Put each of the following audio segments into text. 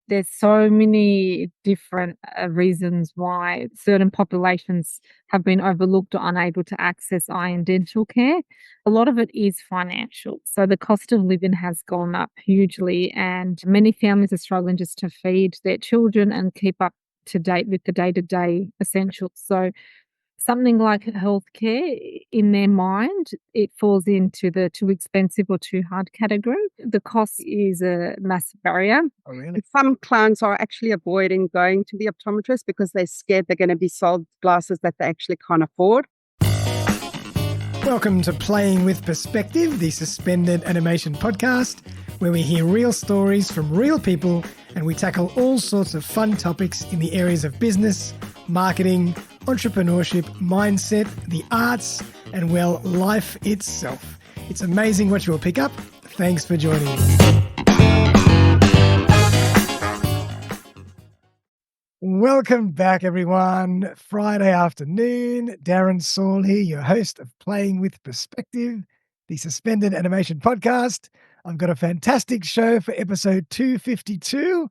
There's so many different reasons why certain populations have been overlooked or unable to access eye and dental care. A lot of it is financial. So the cost of living has gone up hugely, and many families are struggling just to feed their children and keep up to date with the day-to-day essentials. So something like healthcare, in their mind, it falls into the too expensive or too hard category. The cost is a massive barrier. Oh, really? Some clients are actually avoiding going to the optometrist because they're scared they're going to be sold glasses that they actually can't afford. Welcome to Playing with Perspective, the suspended animation podcast, where we hear real stories from real people and we tackle all sorts of fun topics in the areas of business, marketing, entrepreneurship, mindset, the arts, and, well, life itself. It's amazing what you will pick up. Thanks for joining us. Welcome back, everyone. Friday afternoon. Darren Saul here, your host of Playing with Perspective, the suspended animation podcast. I've got a fantastic show for episode 252.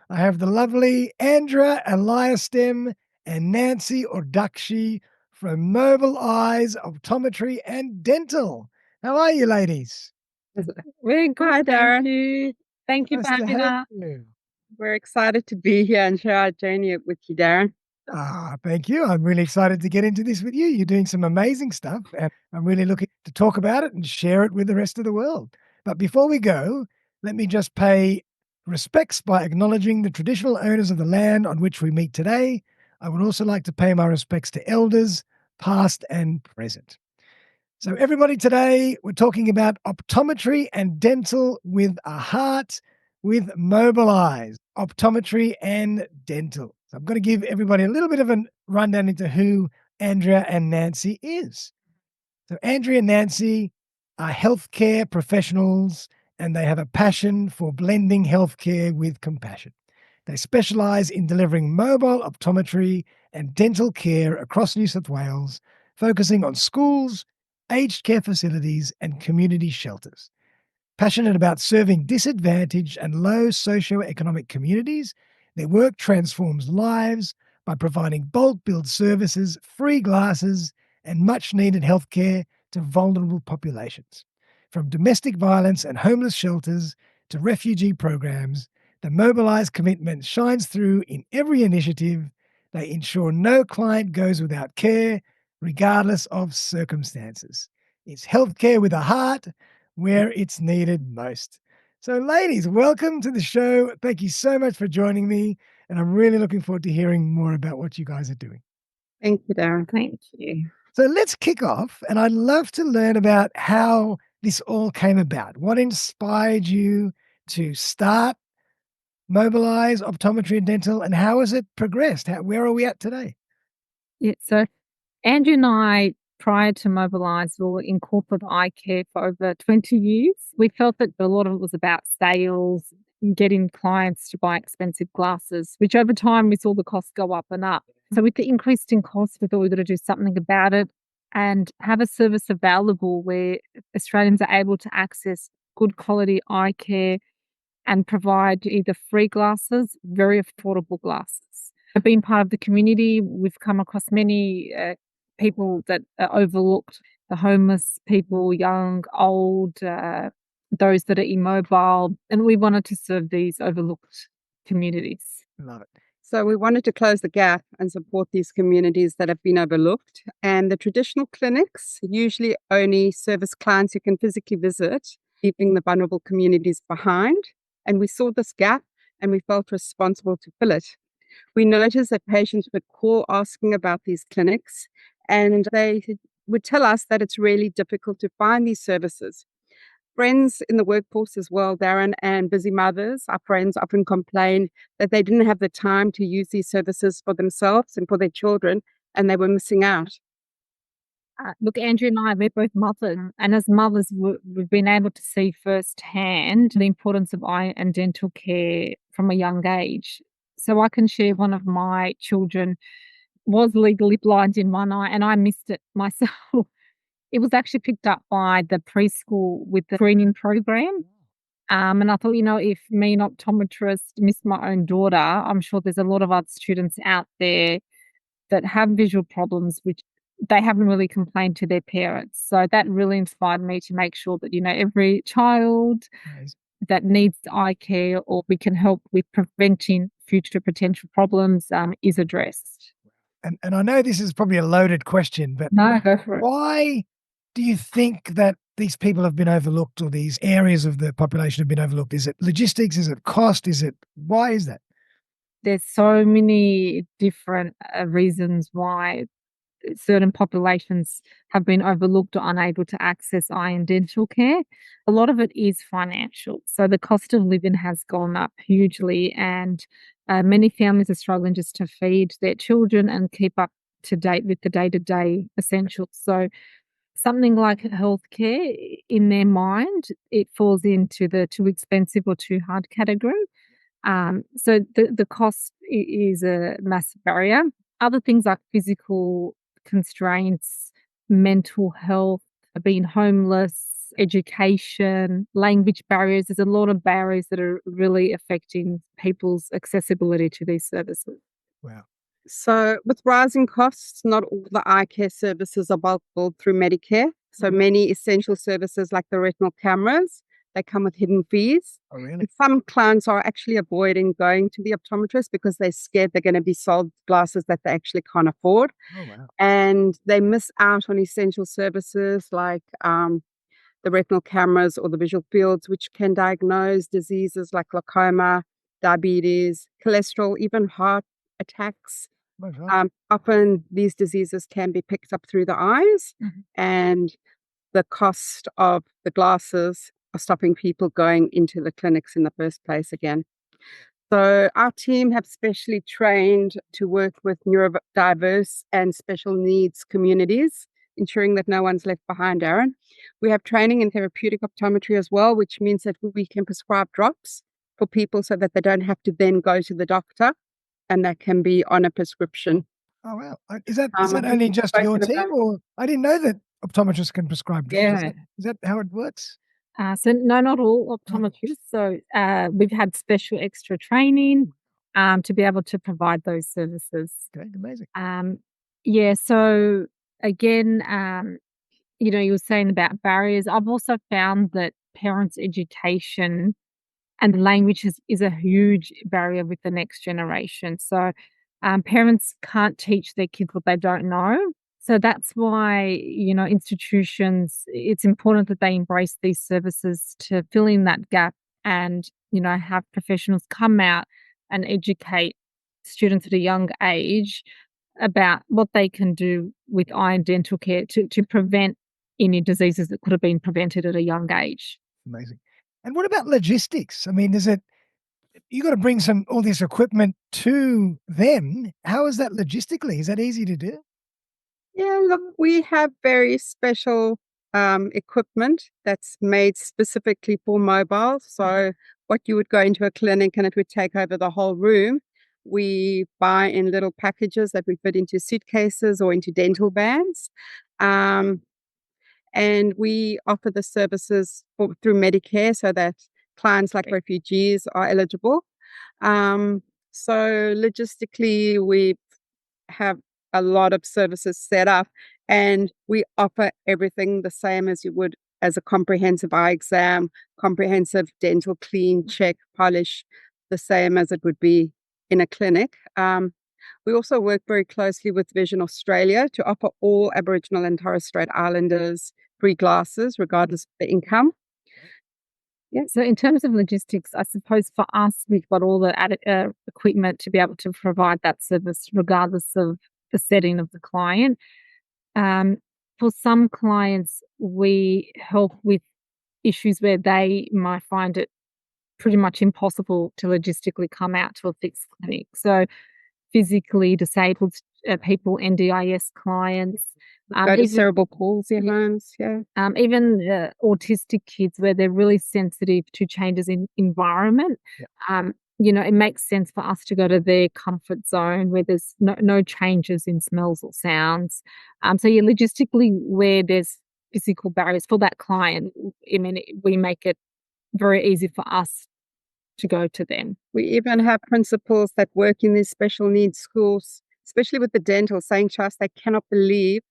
I have the lovely Andrea Eliastam and Nancy Ordakji from Mobileyes Optometry and Dental. How are you, ladies? Very good. Hi, Darren. Thank you. Thank you Nice for to having have us. you. We're excited to be here and share our journey with you, Darren. Thank you. I'm really excited to get into this with you. You're doing some amazing stuff, and I'm really looking to talk about it and share it with the rest of the world. But before we go, let me just pay respects by acknowledging the traditional owners of the land on which we meet today. I would also like to pay my respects to elders, past and present. So everybody, today we're talking about optometry and dental with a heart, with Mobileyes Optometry and Dental. So I'm going to give everybody a little bit of a rundown into who Andrea and Nancy is. So Andrea and Nancy are healthcare professionals, and they have a passion for blending healthcare with compassion. They specialise in delivering mobile optometry and dental care across New South Wales, focusing on schools, aged care facilities, and community shelters. Passionate about serving disadvantaged and low socioeconomic communities, their work transforms lives by providing bulk billed services, free glasses, and much-needed healthcare to vulnerable populations. From domestic violence and homeless shelters to refugee programs, the Mobileyes commitment shines through in every initiative. They ensure no client goes without care, regardless of circumstances. It's healthcare with a heart, where it's needed most. So, ladies, welcome to the show. Thank you so much for joining me, and I'm really looking forward to hearing more about what you guys are doing. Thank you, Darren. Thank you. So let's kick off, and I'd love to learn about how this all came about. What inspired you to start Mobileyes Optometry and Dental, and how has it progressed? Where are we at today? Yeah, so Andrew and I, prior to Mobileyes, were in corporate eye care for over 20 years. We felt that a lot of it was about sales, getting clients to buy expensive glasses, which over time we saw the costs go up and up. So with the increase in cost, we thought we got to do something about it and have a service available where Australians are able to access good quality eye care and provide either free glasses, very affordable glasses. I've been part of the community. We've come across many people that are overlooked, the homeless people, young, old, those that are immobile, and we wanted to serve these overlooked communities. Love it. So we wanted to close the gap and support these communities that have been overlooked. And the traditional clinics usually only service clients who can physically visit, leaving the vulnerable communities behind. And we saw this gap and we felt responsible to fill it. We noticed that patients would call asking about these clinics, and they would tell us that it's really difficult to find these services. Friends in the workforce as well, Darren, and busy mothers, our friends often complain that they didn't have the time to use these services for themselves and for their children, and they were missing out. Look, Andrew and I, we're both mothers, and as mothers, we've been able to see firsthand the importance of eye and dental care from a young age. So I can share one of my children was legally blind in one eye, and I missed it myself. It was actually picked up by the preschool with the screening program. And I thought, if me, an optometrist, missed my own daughter, I'm sure there's a lot of other students out there that have visual problems, which they haven't really complained to their parents. So that really inspired me to make sure that, every child Amazing. that needs eye care or we can help with preventing future potential problems is addressed. And I know this is probably a loaded question, but No, go for it. why do you think that these people have been overlooked, or these areas of the population have been overlooked? Is it logistics? Is it cost? Why is that? There's so many different reasons why certain populations have been overlooked or unable to access eye and dental care. A lot of it is financial. So the cost of living has gone up hugely, and many families are struggling just to feed their children and keep up to date with the day to day essentials. So something like healthcare, in their mind, it falls into the too expensive or too hard category. So the cost is a massive barrier. Other things like physical constraints, mental health, being homeless, education, language barriers. There's a lot of barriers that are really affecting people's accessibility to these services. Wow. So, with rising costs, not all the eye care services are bulk billed through Medicare. So, many essential services like the retinal cameras, they come with hidden fees. Oh, really? And some clients are actually avoiding going to the optometrist because they're scared they're going to be sold glasses that they actually can't afford. Oh, wow. And they miss out on essential services like the retinal cameras or the visual fields, which can diagnose diseases like glaucoma, diabetes, cholesterol, even heart attacks. Oh, right. Often these diseases can be picked up through the eyes, and the cost of the glasses are stopping people going into the clinics in the first place again. So our team have specially trained to work with neurodiverse and special needs communities, ensuring that no one's left behind, Aaron. We have training in therapeutic optometry as well, which means that we can prescribe drops for people so that they don't have to then go to the doctor, and that can be on a prescription. Oh, wow. Is that I think only we've just your spoken team, about. or I didn't know that optometrists can prescribe drugs. Yeah. Is that how it works? So no, not all Not all. optometrists. So we've had special extra training to be able to provide those services. Okay, amazing. Yeah. So again, you were saying about barriers. I've also found that parents' education and language is a huge barrier with the next generation. So parents can't teach their kids what they don't know. So that's why, institutions, it's important that they embrace these services to fill in that gap and, have professionals come out and educate students at a young age about what they can do with eye and dental care to prevent any diseases that could have been prevented at a young age. Amazing. And what about logistics? I mean, you got to bring all this equipment to them. How is that logistically? Is that easy to do? Yeah, look, we have very special equipment that's made specifically for mobile. So, what you would go into a clinic and it would take over the whole room, we buy in little packages that we put into suitcases or into dental vans. Um, and we offer the services through Medicare so that clients like refugees are eligible. Um, so, logistically, we have a lot of services set up, and we offer everything the same as you would as a comprehensive eye exam, comprehensive dental clean, check, polish, the same as it would be in a clinic. We also work very closely with Vision Australia to offer all Aboriginal and Torres Strait Islanders free glasses, regardless of the income. Yeah. So in terms of logistics, I suppose for us, we've got all the added equipment to be able to provide that service, regardless of the setting of the client. For some clients, we help with issues where they might find it pretty much impossible to logistically come out to a fixed clinic. So physically disabled people, NDIS clients, Go to even cerebral palsy homes, yeah. even autistic kids where they're really sensitive to changes in environment. Yeah. It makes sense for us to go to their comfort zone where there's no changes in smells or sounds. So yeah, logistically, where there's physical barriers for that client, I mean, we make it very easy for us to go to them. We even have principals that work in these special needs schools, especially with the dental, saying to us they cannot believe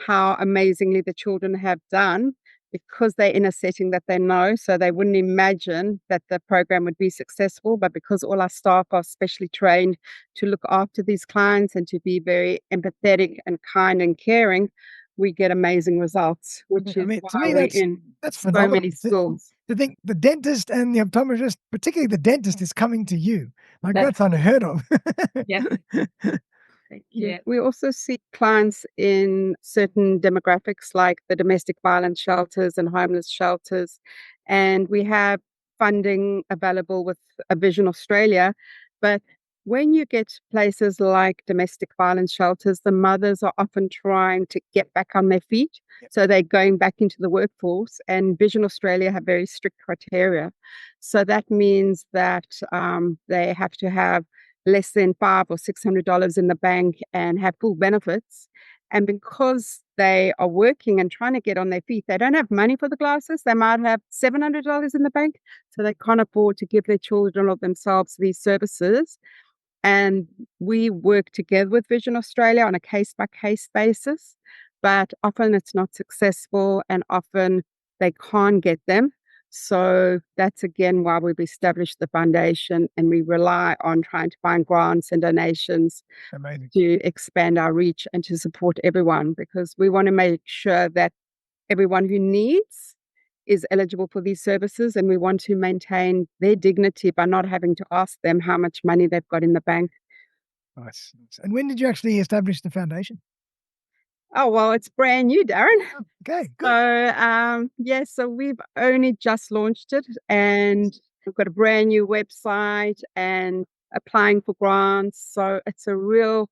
how amazingly the children have done because they're in a setting that they know. So they wouldn't imagine that the program would be successful. But because all our staff are specially trained to look after these clients and to be very empathetic and kind and caring, we get amazing results, which is to why me, we're in that's so phenomenal. many schools. To think the dentist and the optometrist, particularly the dentist, is coming to you. Like, That's- that's unheard of. Yeah. Thank you. Yeah. We also see clients in certain demographics like the domestic violence shelters and homeless shelters. And we have funding available with a Vision Australia. But when you get places like domestic violence shelters, the mothers are often trying to get back on their feet. Yep. So they're going back into the workforce, and Vision Australia have very strict criteria. So that means that they have to have less than $500 or $600 in the bank and have full benefits. And because they are working and trying to get on their feet, they don't have money for the glasses. They might have $700 in the bank, so they can't afford to give their children or themselves these services. And we work together with Vision Australia on a case-by-case basis, but often it's not successful and often they can't get them. So that's again why we've established the foundation, and we rely on trying to find grants and donations Amazing. to expand our reach and to support everyone, because we want to make sure that everyone who needs is eligible for these services, and we want to maintain their dignity by not having to ask them how much money they've got in the bank. Nice. And when did you actually establish the foundation? Oh, well, it's brand new, Darren. Okay, good. So we've only just launched it, and we've got a brand new website and applying for grants. So it's a real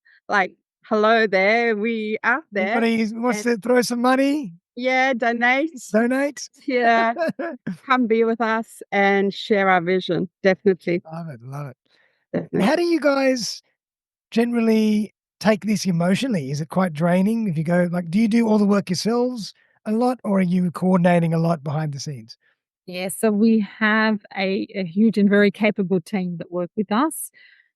hello there, we out there. Anybody wants to throw some money? Yeah, donate. Donate? Yeah, come be with us and share our vision. Definitely. Love it, love it. Definitely. How do you guys generally take this emotionally? Is it quite draining if you go, do you do all the work yourselves a lot, or are you coordinating a lot behind the scenes? Yeah, so we have a huge and very capable team that work with us.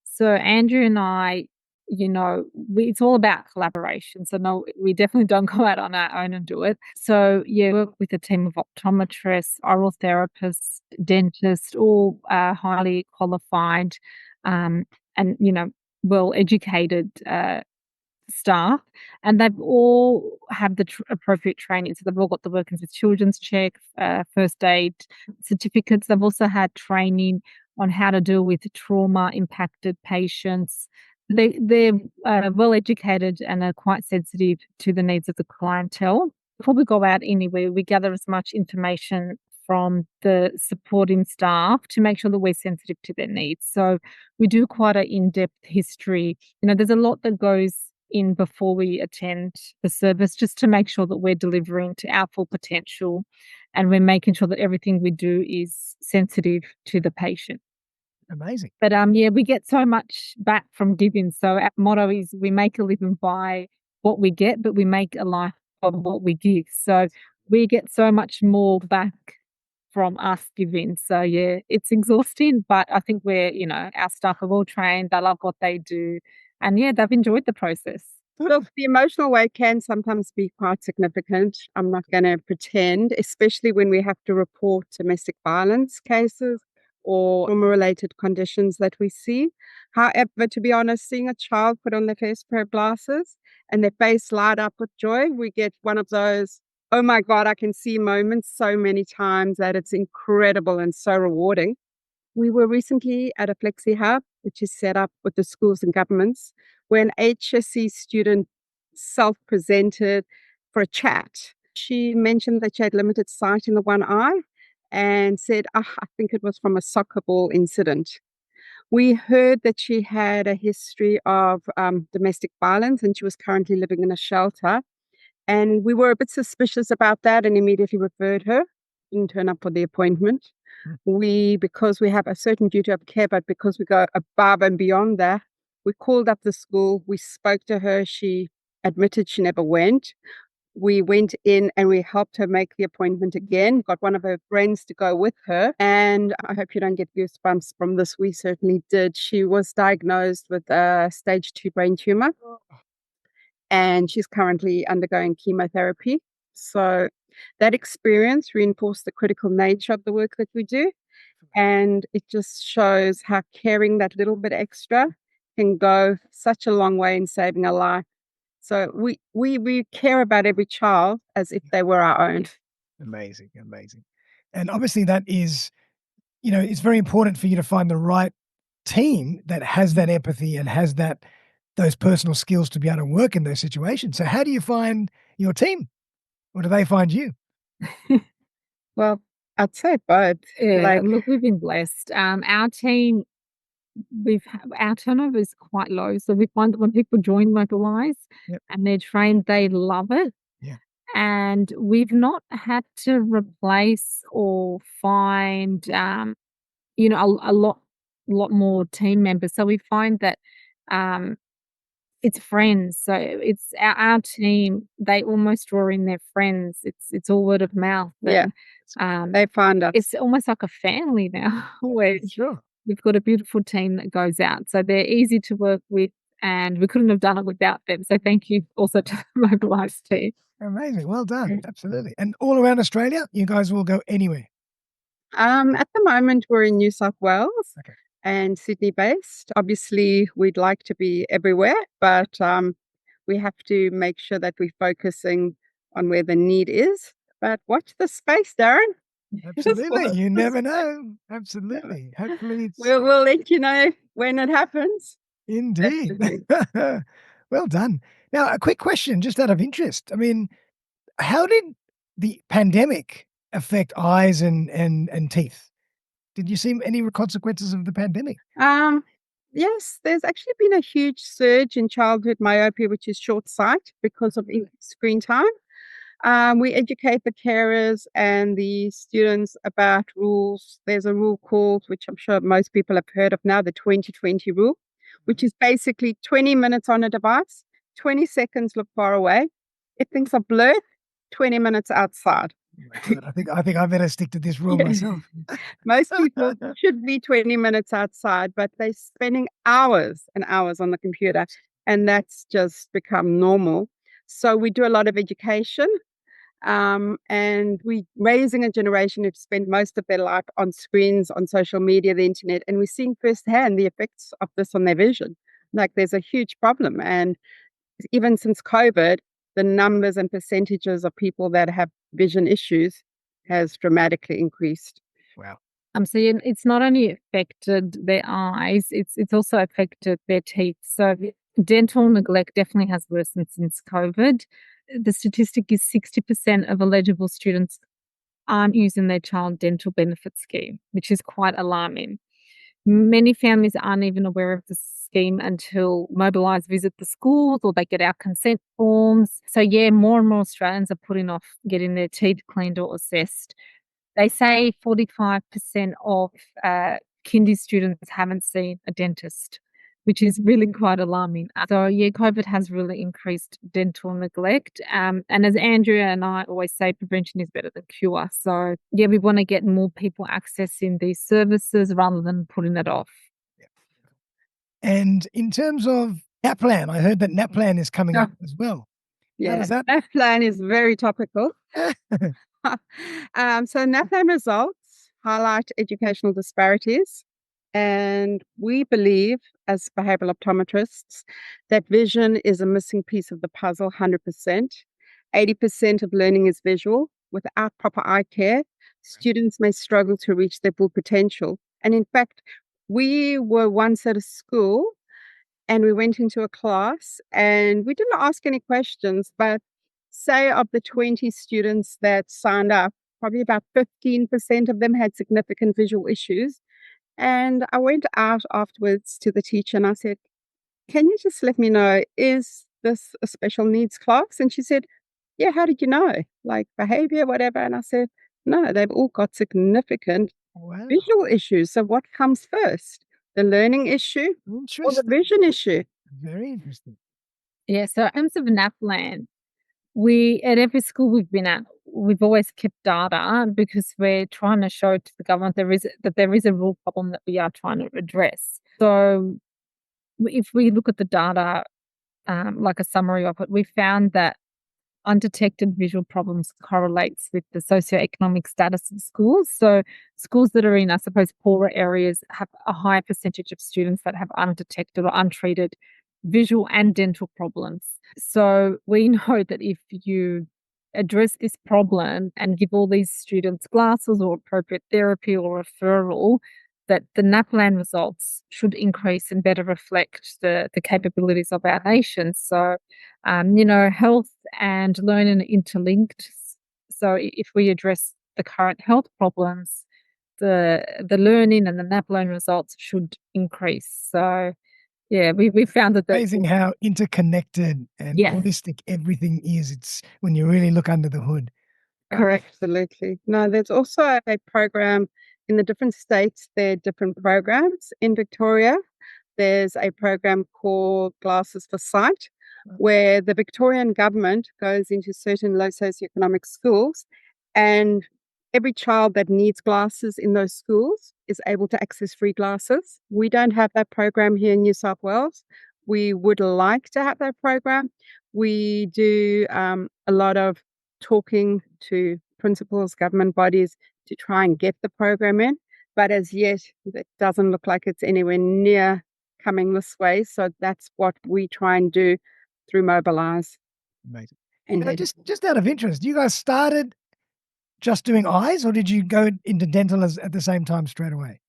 So Andrew and I, it's all about collaboration. So no, we definitely don't go out on our own and do it. So yeah, work with a team of optometrists, oral therapists, dentists, all highly qualified, and well educated staff, and they've all have the appropriate training. So they've all got the Workings with Children's check, first aid certificates. They've also had training on how to deal with trauma impacted patients. They're well educated and are quite sensitive to the needs of the clientele. Before we go out anywhere, we gather as much information from the supporting staff to make sure that we're sensitive to their needs. So we do quite an in-depth history. There's a lot that goes in before we attend the service, just to make sure that we're delivering to our full potential and we're making sure that everything we do is sensitive to the patient. Amazing. But yeah, we get so much back from giving. So our motto is we make a living by what we get, but we make a life of what we give. So we get so much more back from us giving. So yeah, it's exhausting, but I think our staff are well trained. They love what they do. And yeah, they've enjoyed the process. Look, the emotional weight can sometimes be quite significant. I'm not going to pretend, especially when we have to report domestic violence cases or trauma-related conditions that we see. However, to be honest, seeing a child put on their first pair of glasses and their face light up with joy, we get one of those, oh my God, I can see moments so many times that it's incredible and so rewarding. We were recently at a Flexi Hub, which is set up with the schools and governments, where an HSC student self-presented for a chat. She mentioned that she had limited sight in the one eye and said, I think it was from a soccer ball incident. We heard that she had a history of domestic violence and she was currently living in a shelter. And we were a bit suspicious about that and immediately referred her. Didn't turn up for the appointment. Because we have a certain duty of care, but because we go above and beyond that, we called up the school, we spoke to her, she admitted she never went. we went in and we helped her make the appointment again, got one of her friends to go with her. And I hope you don't get goosebumps from this. We certainly did. She was diagnosed with a stage 2 brain tumor, and she's currently undergoing chemotherapy. So that experience reinforced the critical nature of the work that we do. And it just shows how caring that little bit extra can go such a long way in saving a life. So we care about every child as if they were our own. Amazing, amazing. And obviously that is, it's very important for you to find the right team that has that empathy and has those personal skills to be able to work in those situations. So how do you find your team? Or do they find you? Well, I'd say both. Yeah, look, we've been blessed. Our team, our turnover is quite low. So we find that when people join Mobileyes Yep. and they're trained, they love it. Yeah. And we've not had to replace or find, a lot more team members. So we find that it's friends. So it's our team. They almost draw in their friends. It's all word of mouth. Yeah. And, They find us. it's almost like a family now. Where Sure. we've got a beautiful team that goes out. So they're easy to work with, and we couldn't have done it without them. So thank you also to the Mobileyes team. Amazing. Well done. Absolutely. And all around Australia, you guys will go anywhere. At the moment, we're in New South Wales. Okay. And Sydney based. Obviously, we'd like to be everywhere, but we have to make sure that we're focusing on where the need is. But watch the space, Darren. Absolutely. You never know. Absolutely. Hopefully it's We'll let you know when it happens. indeed. Well done. Now, a quick question, just out of interest. I mean, how did the pandemic affect eyes and teeth? Did you see any consequences of the pandemic? Yes, there's actually been a huge surge in childhood myopia, which is short sight because of increased screen time. We educate the carers and the students about rules. There's a rule called, which I'm sure most people have heard of now, the 20-20 rule, which is basically 20 minutes on a device, 20 seconds look far away. If things are blurred, 20 minutes outside. I think I better stick to this rule myself. Most people should be 20 minutes outside, but they're spending hours and hours on the computer, and that's just become normal. So we do a lot of education, and we're raising a generation who've spent most of their life on screens, on social media, the internet, and we're seeing firsthand the effects of this on their vision. Like there's a huge problem, and even since COVID, the numbers and percentages of people that have vision issues has dramatically increased. Wow. So it's not only affected their eyes, it's also affected their teeth. So dental neglect definitely has worsened since COVID. The statistic is 60% of eligible students aren't using their child dental benefit scheme, which is quite alarming. Many families aren't even aware of the scheme until Mobileyes visit the schools or they get our consent forms. So yeah, more and more Australians are putting off getting their teeth cleaned or assessed. They say 45% of kindy students haven't seen a dentist, which is really quite alarming. So yeah, COVID has really increased dental neglect. And as Andrea and I always say, prevention is better than cure. So yeah, we want to get more people accessing these services rather than putting it off. And in terms of NAPLAN, I heard that NAPLAN is coming up as well. Yeah, does that- NAPLAN is very topical. So NAPLAN results highlight educational disparities, and we believe, as behavioral optometrists, that vision is a missing piece of the puzzle. 100%, 80% of learning is visual. Without proper eye care, students may struggle to reach their full potential. And in fact, we were once at a school and we went into a class and we didn't ask any questions, but say of the 20 students that signed up, probably about 15% of them had significant visual issues. And I went out afterwards to the teacher and I said, "Can you just let me know, is this a special needs class?" And she said, "Yeah, how did you know? Like behavior, whatever." And I said, "No, they've all got significant Wow. visual issues. So what comes first? The learning issue or the Interesting. vision issue?" Very interesting. Yeah, so in terms of NAPLAN, At every school we've been at, we've always kept data because we're trying to show to the government there is a real problem that we are trying to address. So if we look at the data, like a summary of it, we found that undetected visual problems correlates with the socioeconomic status of schools. So schools that are in, I suppose, poorer areas have a higher percentage of students that have undetected or untreated visual and dental problems. So we know that if you address this problem and give all these students glasses or appropriate therapy or referral, that the NAPLAN results should increase and better reflect the capabilities of our nation. So, health and learning are interlinked. So if we address the current health problems, the learning and the NAPLAN results should increase. So yeah, we found that Amazing how interconnected and Yes. holistic everything is. It's when you really look under the hood. Correct. Absolutely. No, there's also a program in the different states. There are different programs. In Victoria, there's a program called Glasses for Sight, where the Victorian government goes into certain low socioeconomic schools, and every child that needs glasses in those schools is able to access free glasses. We don't have that program here in New South Wales. We would like to have that program. We do a lot of talking to principals, government bodies to try and get the program in. But as yet, it doesn't look like it's anywhere near coming this way. So that's what we try and do through Mobileyes. Amazing. And Now, just out of interest, you guys started just doing eyes, or did you go into dental at the same time straight away?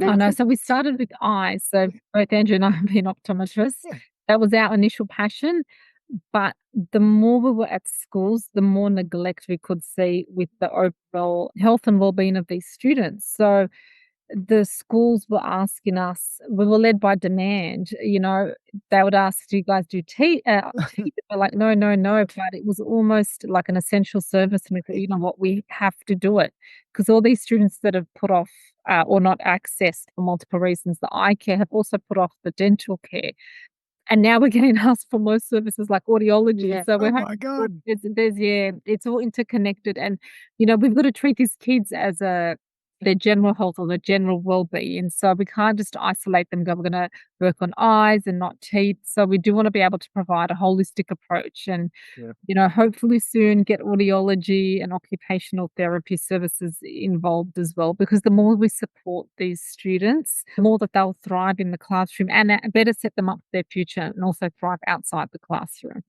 I know. So we started with eyes. So both Andrew and I have been optometrists. Yeah. That was our initial passion. But the more we were at schools, the more neglect we could see with the overall health and well-being of these students. So the schools were asking us, we were led by demand, they would ask, do you guys do teeth? We're like, no, no, no. But it was almost like an essential service. And we thought, you know what, we have to do it. Because all these students that have put off or not accessed for multiple reasons, the eye care have also put off the dental care. And now we're getting asked for more services like audiology. Yeah. So we're Oh my God. it's all interconnected. And, we've got to treat these kids as their general health or their general well-being. So we can't just isolate them, go, we're going to work on eyes and not teeth. So we do want to be able to provide a holistic approach and, hopefully soon get audiology and occupational therapy services involved as well, because the more we support these students, the more that they'll thrive in the classroom and better set them up for their future and also thrive outside the classroom.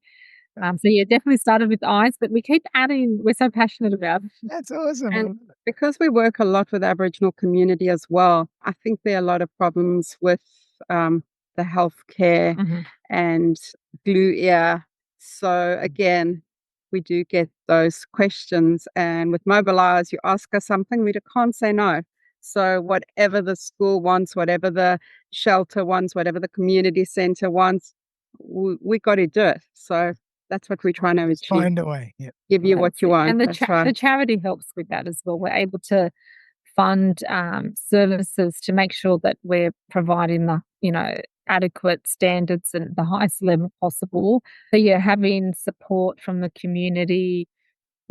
Definitely started with eyes, but we keep adding, we're so passionate about it. That's awesome. And because we work a lot with Aboriginal community as well, I think there are a lot of problems with the healthcare Mhm. and glue ear. So again, we do get those questions, and with Mobileyes, you ask us something, we can't say no. So whatever the school wants, whatever the shelter wants, whatever the community centre wants, we got to do it. So that's what we're trying to achieve. Find a way. Yeah. Give you what you want. And That's right. the charity helps with that as well. We're able to fund services to make sure that we're providing the, adequate standards and the highest level possible. So having support from the community,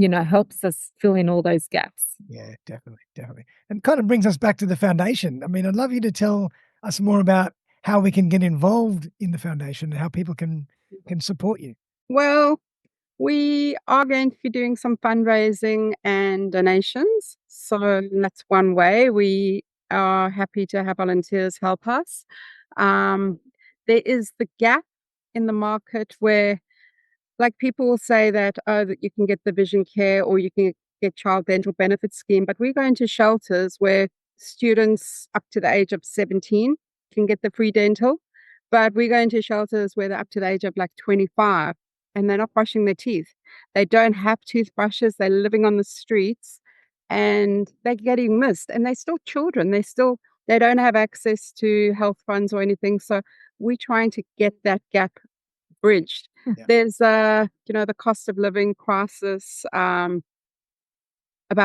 helps us fill in all those gaps. Yeah, definitely, definitely. And kind of brings us back to the foundation. I mean, I'd love you to tell us more about how we can get involved in the foundation and how people can support you. Well, we are going to be doing some fundraising and donations. So that's one way. We are happy to have volunteers help us. There is the gap in the market where, like, people will say that, that you can get the vision care or you can get child dental benefit scheme, but we go into shelters where students up to the age of 17 can get the free dental, but we go into shelters where they're up to the age of like 25 and they're not brushing their teeth. They don't have toothbrushes. They're living on the streets and they're getting missed, and they're still children. They don't have access to health funds or anything. So we're trying to get that gap bridged. Yeah. There's the cost of living crisis. About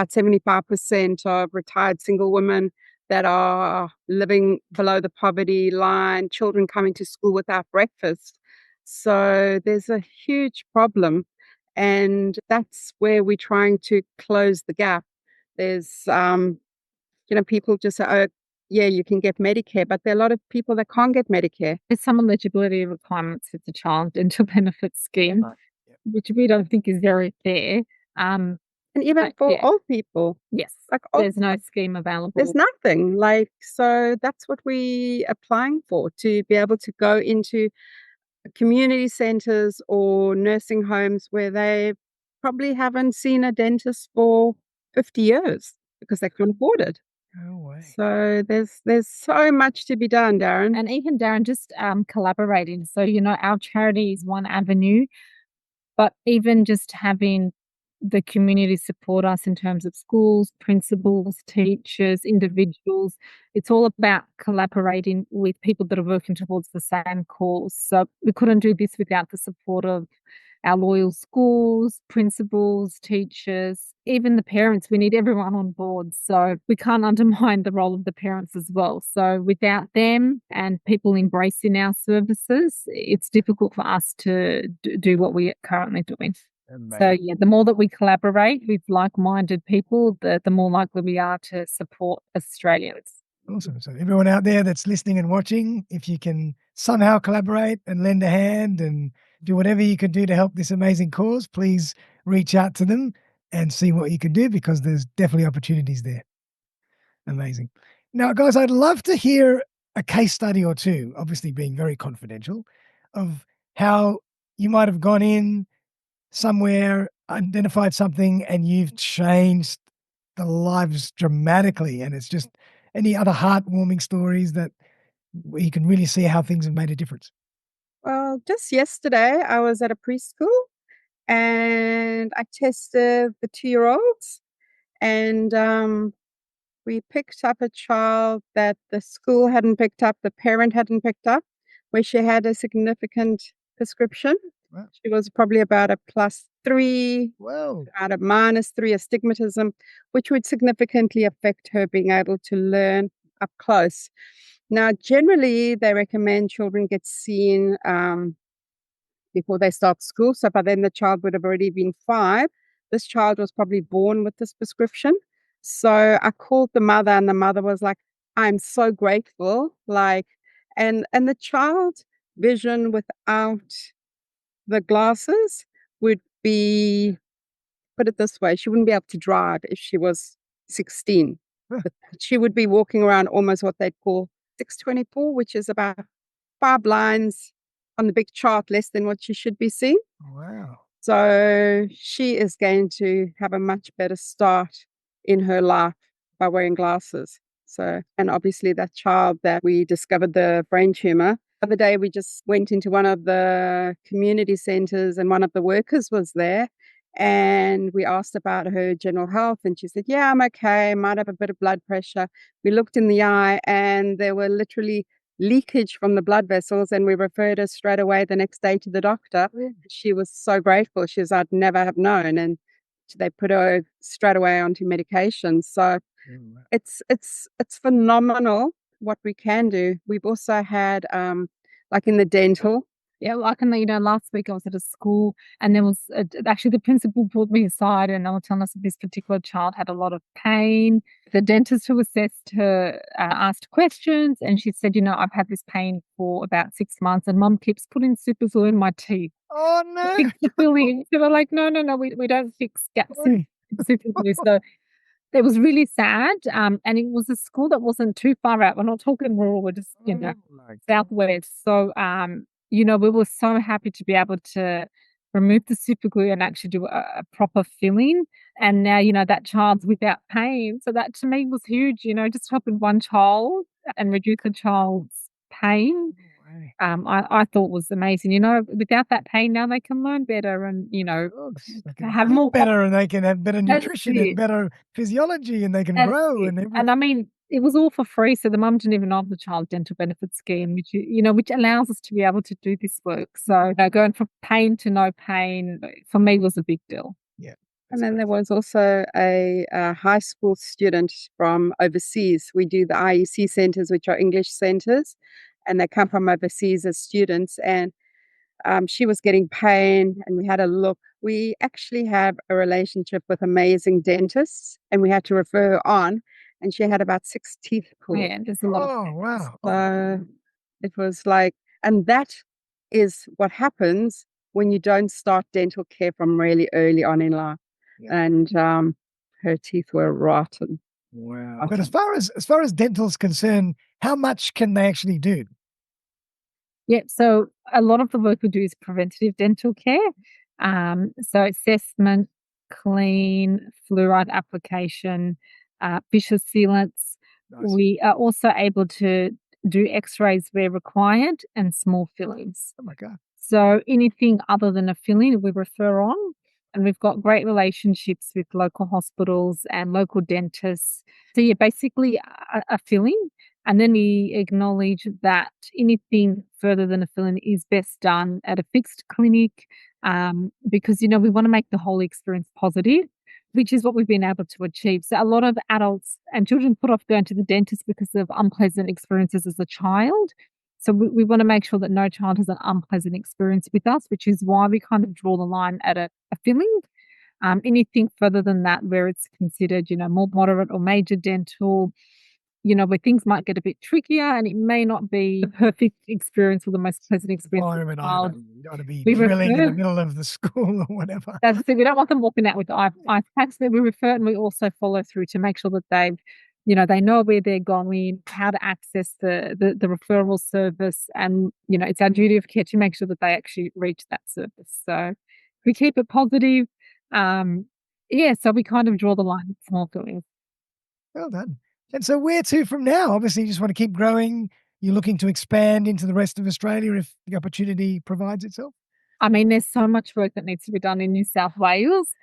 75% of retired single women that are living below the poverty line, children coming to school without breakfast. So there's a huge problem. And that's where we're trying to close the gap. There's, people just say, oh, yeah, you can get Medicare, but there are a lot of people that can't get Medicare. There's some eligibility requirements with the child dental benefit scheme, Right. Yep. which we don't think is very fair. And even But for yeah, old people, yes, like there's no scheme there's available. nothing. So that's what we applying for, to be able to go into community centers or nursing homes where they probably haven't seen a dentist for 50 years because they can't afford it. No way. So there's so much to be done, Darren. And even Darren, just collaborating. So, our charity is one avenue, but even just having the community support us in terms of schools, principals, teachers, individuals. It's all about collaborating with people that are working towards the same cause. So we couldn't do this without the support of our loyal schools, principals, teachers, even the parents. We need everyone on board. So we can't undermine the role of the parents as well. So without them and people embracing our services, it's difficult for us to do what we're currently doing. Amazing. So yeah, the more that we collaborate with like-minded people, the more likely we are to support Australians. Awesome. So everyone out there that's listening and watching, if you can somehow collaborate and lend a hand and do whatever you can do to help this amazing cause, please reach out to them and see what you can do, because there's definitely opportunities there. Amazing. Now, guys, I'd love to hear a case study or two, obviously being very confidential, of how you might have gone in somewhere, identified something, and you've changed the lives dramatically. And it's just any other heartwarming stories that where you can really see how things have made a difference. Well, just yesterday I was at a preschool and I tested the 2-year-olds, and we picked up a child that the school hadn't picked up, the parent hadn't picked up, where she had a significant prescription. Wow. She was probably about a +3, Well, about a -3 astigmatism, which would significantly affect her being able to learn up close. Now, generally, they recommend children get seen before they start school. So by then the child would have already been 5. This child was probably born with this prescription. So I called the mother, and the mother was like, I'm so grateful. And the child vision without the glasses would be, put it this way, she wouldn't be able to drive if she was 16. Huh. But she would be walking around almost what they'd call 624, which is about 5 lines on the big chart less than what she should be seeing. wow. So she is going to have a much better start in her life by wearing glasses. So, and obviously that child that we discovered the brain tumor, the other day we just went into one of the community centers and one of the workers was there, and we asked about her general health, and she said, yeah, I'm okay, might have a bit of blood pressure. We looked in the eye and there were literally leakage from the blood vessels, and we referred her straight away the next day to the doctor. She was so grateful. She was, I'd never have known. And they put her straight away onto medication. So it's phenomenal what we can do. We've also had like in the dental. Yeah, like last week I was at a school and there was actually the principal pulled me aside and they were telling us that this particular child had a lot of pain. The dentist who assessed her asked questions and she said, I've had this pain for about 6 months and mum keeps putting super glue in my teeth. Oh, no. Fix the filling. So they're like, no, we don't fix gaps in super glue. So it was really sad, and it was a school that wasn't too far out. We're not talking rural, we're just, Oh, my God. southwest. So, we were so happy to be able to remove the super glue and actually do a proper filling. And now, that child's without pain. So that to me was huge, just helping one child and reduce the child's pain. I thought was amazing. Without that pain, now they can learn better and, They can have eat more better, and they can have better That's nutrition it. and better physiology, and they can That's grow it. and everything. And I mean, it was all for free, so the mum didn't even know the child dental benefit scheme, which allows us to be able to do this work. So, going from pain to no pain, for me was a big deal. Yeah. And then there was also a high school student from overseas. We do the IEC centers, which are English centers, and they come from overseas as students. And She was getting pain and we had a look. We actually have a relationship with amazing dentists and we had to refer her on. And she had about 6 teeth pulled. Yeah, there's a lot of Oh, wow. So it was like, and that is what happens when you don't start dental care from really early on in life. Yeah. And her teeth were rotten. Wow. But as far as dental's concerned, how much can they actually do? Yep. So a lot of the work we do is preventative dental care. So assessment, clean, fluoride application, visual sealants. Nice. We are also able to do X-rays where required and small fillings. Oh my God. So anything other than a filling, we refer on. And we've got great relationships with local hospitals and local dentists. So yeah, basically a filling. And then we acknowledge that anything further than a filling is best done at a fixed clinic, because, we want to make the whole experience positive, which is what we've been able to achieve. So a lot of adults and children put off going to the dentist because of unpleasant experiences as a child. So we want to make sure that no child has an unpleasant experience with us, which is why we kind of draw the line at a filling. Anything further than that, where it's considered, more moderate or major dental, where things might get a bit trickier and it may not be the perfect experience or the most pleasant experience for the Environment either. child. You don't want to be We drilling in the refer, middle of the school or whatever. that's it, we don't want them walking out with ice packs. We refer and we also follow through to make sure that they know where they're going, how to access the referral service, and it's our duty of care to make sure that they actually reach that service. So we keep it positive. So we kind of draw the line at small fillings. Well done. And so where to from now? Obviously, you just want to keep growing. You're looking to expand into the rest of Australia if the opportunity provides itself? I mean, there's so much work that needs to be done in New South Wales.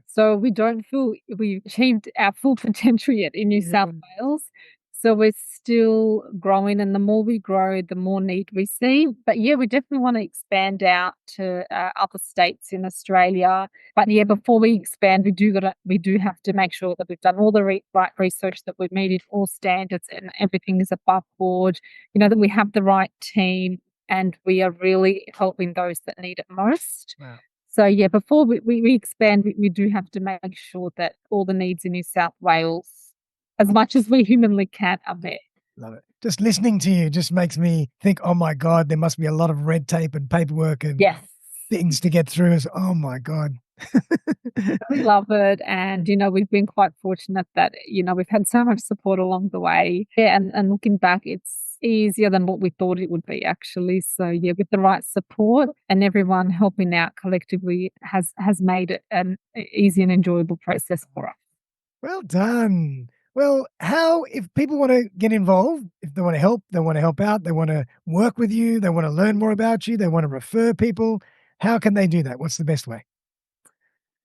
So we don't feel we've achieved our full potential yet in New South Wales. So we're still growing, and the more we grow, the more need we see. But yeah, we definitely want to expand out to other states in Australia. But yeah, before we expand, we do have to make sure that we've done all the right research, that we've meted all standards, and everything is above board. That we have the right team, and we are really helping those that need it most. Wow. So yeah, before we expand, we do have to make sure that all the needs in New South Wales, as much as we humanly can, are met. Love it. Just listening to you just makes me think, oh my God, there must be a lot of red tape and paperwork and Yes, things to get through. Oh my God. we love it, and we've been quite fortunate that we've had so much support along the way. Yeah, and looking back, it's easier than what we thought it would be, actually. So yeah, with the right support and everyone helping out collectively has made it an easy and enjoyable process for us. Well done. Well, if people want to get involved, if they want to help out, they want to work with you, they want to learn more about you, they want to refer people, how can they do that? What's the best way?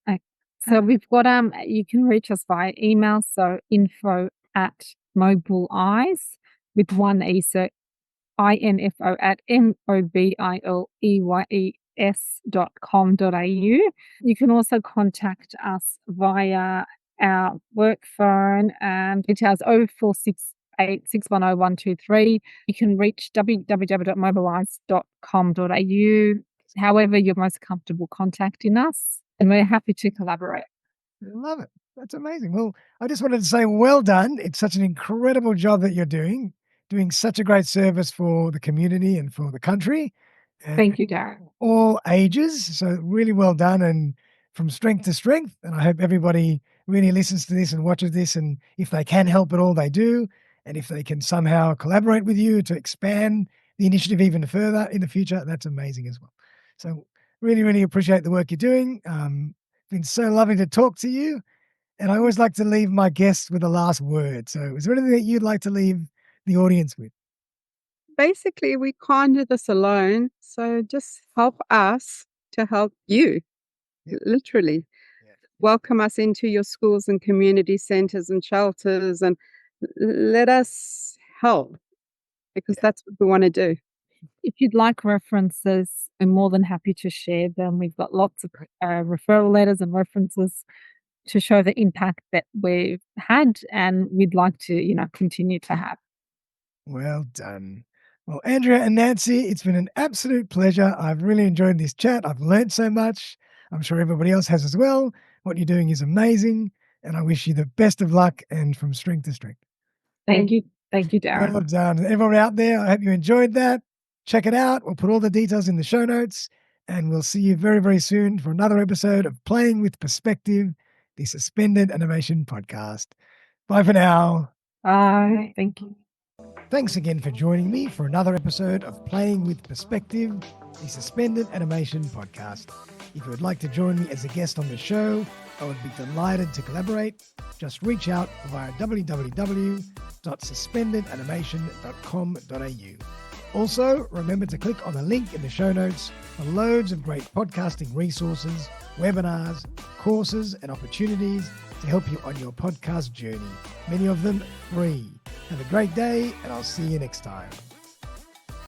Okay. So we've got you can reach us via email, so info@Mobileyes with one E, so info at mobileyes.com.au. You can also contact us via our work phone, details 0468 610 123. You can reach www.mobileyes.com.au. However you're most comfortable contacting us, and we're happy to collaborate. I love it. That's amazing. Well, I just wanted to say well done. It's such an incredible job that you're doing such a great service for the community and for the country. Thank you, Darren. All ages. So really well done, and from strength to strength. And I hope everybody really listens to this and watches this. And if they can help at all, they do. And if they can somehow collaborate with you to expand the initiative even further in the future, that's amazing as well. So really, really appreciate the work you're doing. Been so lovely to talk to you. And I always like to leave my guests with a last word. So is there anything that you'd like to leave the audience with? Basically, we can't do this alone. So just help us to help you, literally. Welcome us into your schools and community centers and shelters, and let us help, because that's what we want to do. If you'd like references, I'm more than happy to share them. We've got lots of referral letters and references to show the impact that we've had, and we'd like to, continue to have. Well done. Well, Andrea and Nancy, it's been an absolute pleasure. I've really enjoyed this chat. I've learned so much. I'm sure everybody else has as well. What you're doing is amazing, and I wish you the best of luck and from strength to strength. Thank you. Thank you, Darren. Well done. Everyone out there, I hope you enjoyed that. Check it out. We'll put all the details in the show notes, and we'll see you very, very soon for another episode of Playing with Perspective, the Suspended Animation Podcast. Bye for now. Bye. Thank you. Thanks again for joining me for another episode of Playing with Perspective, the Suspended Animation Podcast. If you would like to join me as a guest on the show, I would be delighted to collaborate. Just reach out via www.suspendedanimation.com.au. Also, remember to click on the link in the show notes for loads of great podcasting resources, webinars, courses, and opportunities to help you on your podcast journey. Many of them free. Have a great day, and I'll see you next time.